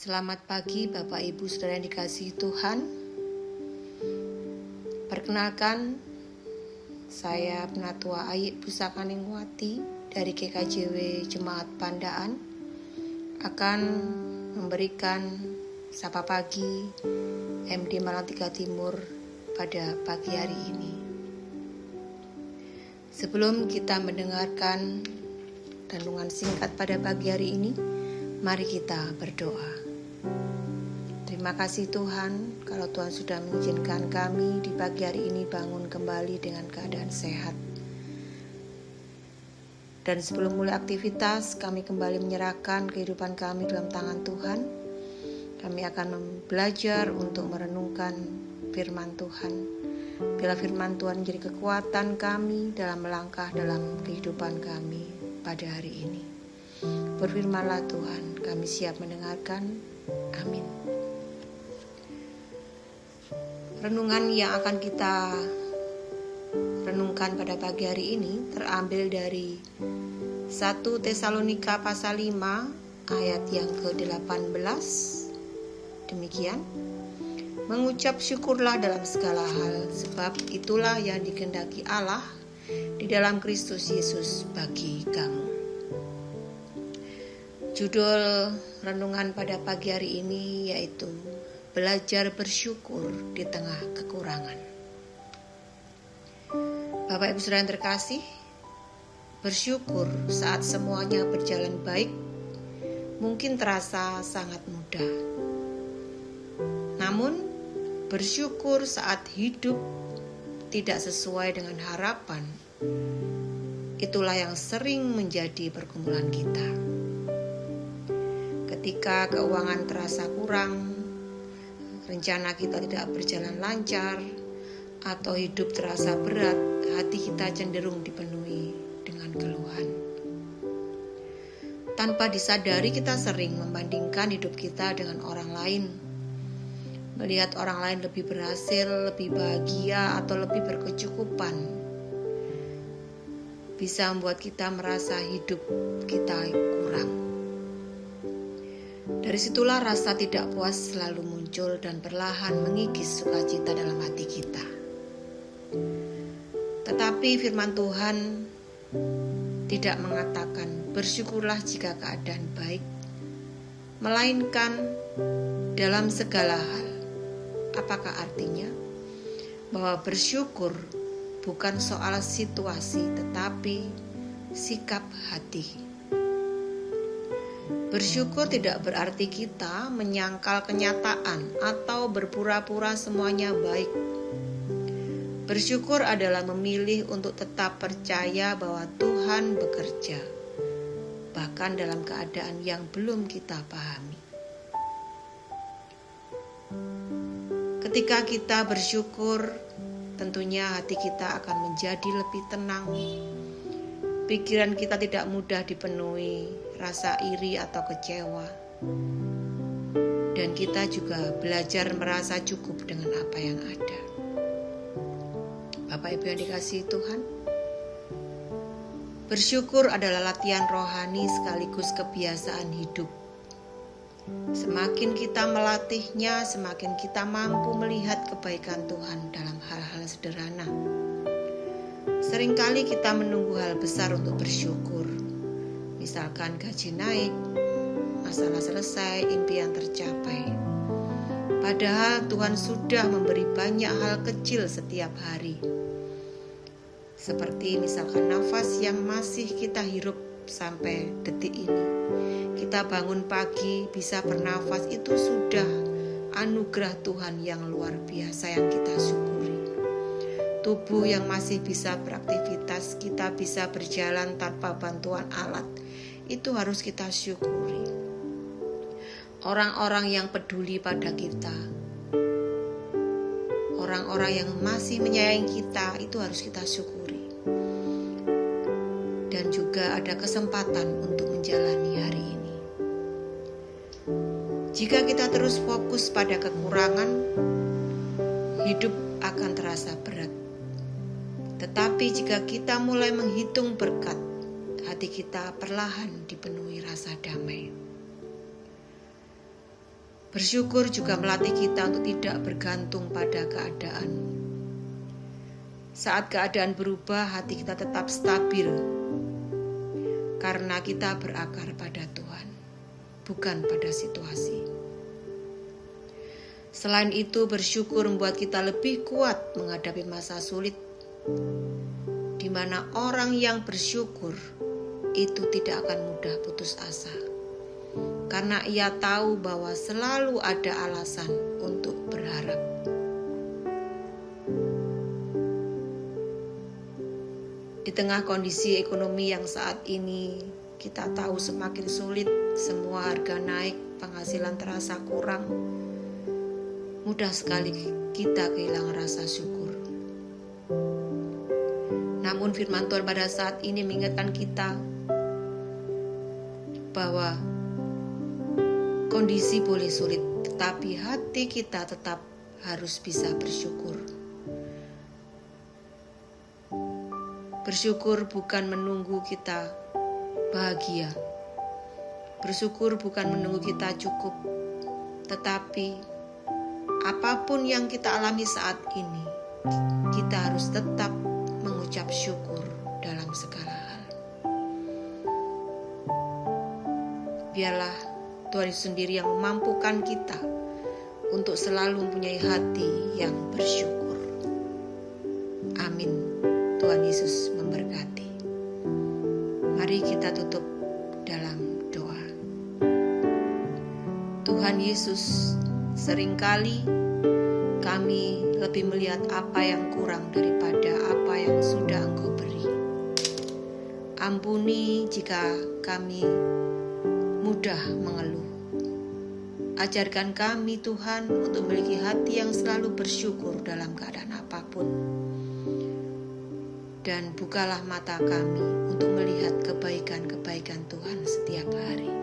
Selamat pagi Bapak Ibu Saudara yang dikasihi Tuhan. Perkenalkan, saya Penatua Ayik Pusakaningwati dari GKJW Jemaat Pandaan akan memberikan sapa pagi MD Malantiga Timur pada pagi hari ini. Sebelum kita mendengarkan renungan singkat pada pagi hari ini, mari kita berdoa. Terima kasih Tuhan, kalau Tuhan sudah mengizinkan kami di pagi hari ini bangun kembali dengan keadaan sehat. Dan sebelum mulai aktivitas, kami kembali menyerahkan kehidupan kami dalam tangan Tuhan. Kami akan belajar untuk merenungkan firman Tuhan. Bila firman Tuhan menjadi kekuatan kami dalam melangkah dalam kehidupan kami pada hari ini. Berfirmanlah Tuhan, kami siap mendengarkan. Amin. Renungan yang akan kita renungkan pada pagi hari ini terambil dari 1 Tesalonika pasal 5 ayat yang ke-18. Demikian, mengucap syukurlah dalam segala hal, sebab itulah yang dikehendaki Allah di dalam Kristus Yesus bagi kamu. Judul renungan pada pagi hari ini yaitu belajar bersyukur di tengah kekurangan. Bapak Ibu Saudara yang terkasih, bersyukur saat semuanya berjalan baik mungkin terasa sangat mudah. Namun, bersyukur saat hidup tidak sesuai dengan harapan, itulah yang sering menjadi pergumulan kita. Ketika keuangan terasa kurang, rencana kita tidak berjalan lancar, atau hidup terasa berat, hati kita cenderung dipenuhi dengan keluhan. Tanpa disadari kita sering membandingkan hidup kita dengan orang lain. Melihat orang lain lebih berhasil, lebih bahagia, atau lebih berkecukupan, bisa membuat kita merasa hidup kita kurang. Dari situlah rasa tidak puas selalu muncul dan perlahan mengikis sukacita dalam hati kita. Tetapi firman Tuhan tidak mengatakan bersyukurlah jika keadaan baik, melainkan dalam segala hal. Apakah artinya? Bahwa bersyukur bukan soal situasi, tetapi sikap hati. Bersyukur tidak berarti kita menyangkal kenyataan atau berpura-pura semuanya baik. Bersyukur adalah memilih untuk tetap percaya bahwa Tuhan bekerja, bahkan dalam keadaan yang belum kita pahami. Ketika kita bersyukur, tentunya hati kita akan menjadi lebih tenang. Pikiran kita tidak mudah dipenuhi rasa iri atau kecewa. Dan kita juga belajar merasa cukup dengan apa yang ada. Bapak Ibu yang dikasihi Tuhan, bersyukur adalah latihan rohani sekaligus kebiasaan hidup. Semakin kita melatihnya, semakin kita mampu melihat kebaikan Tuhan dalam hal-hal sederhana. Seringkali kita menunggu hal besar untuk bersyukur. Misalkan gaji naik, masalah selesai, impian tercapai. Padahal Tuhan sudah memberi banyak hal kecil setiap hari. Seperti misalkan nafas yang masih kita hirup sampai detik ini. Kita bangun pagi bisa bernafas, itu sudah anugerah Tuhan yang luar biasa yang kita syukuri. Tubuh yang masih bisa beraktivitas, kita bisa berjalan tanpa bantuan alat, itu harus kita syukuri. Orang-orang yang peduli pada kita, orang-orang yang masih menyayangi kita, itu harus kita syukuri. Dan juga ada kesempatan untuk menjalani hari ini. Jika kita terus fokus pada kekurangan, hidup akan terasa berat. Tetapi jika kita mulai menghitung berkat, hati kita perlahan dipenuhi rasa damai. Bersyukur juga melatih kita untuk tidak bergantung pada keadaan. Saat keadaan berubah, hati kita tetap stabil karena kita berakar pada Tuhan, bukan pada situasi. Selain itu, bersyukur membuat kita lebih kuat menghadapi masa sulit, di mana orang yang bersyukur itu tidak akan mudah putus asa, karena ia tahu bahwa selalu ada alasan untuk berharap. Di tengah kondisi ekonomi yang saat ini kita tahu semakin sulit, semua harga naik, penghasilan terasa kurang, mudah sekali kita kehilangan rasa syukur. Namun firman Tuhan pada saat ini mengingatkan kita bahwa kondisi boleh sulit, tetapi hati kita tetap harus bisa bersyukur. Bersyukur bukan menunggu kita bahagia. Bersyukur bukan menunggu kita cukup, tetapi apapun yang kita alami saat ini, kita harus tetap mengucap syukur dalam segala hal. Biarlah Tuhan Yesus sendiri yang memampukan kita untuk selalu mempunyai hati yang bersyukur. Amin. Tuhan Yesus memberkati. Mari kita tutup dalam doa. Tuhan Yesus, seringkali kami lebih melihat apa yang kurang daripada apa yang sudah Engkau beri. Ampuni jika kami mudah mengeluh. Ajarkan kami Tuhan untuk memiliki hati yang selalu bersyukur dalam keadaan apapun. Dan bukalah mata kami untuk melihat kebaikan-kebaikan Tuhan setiap hari.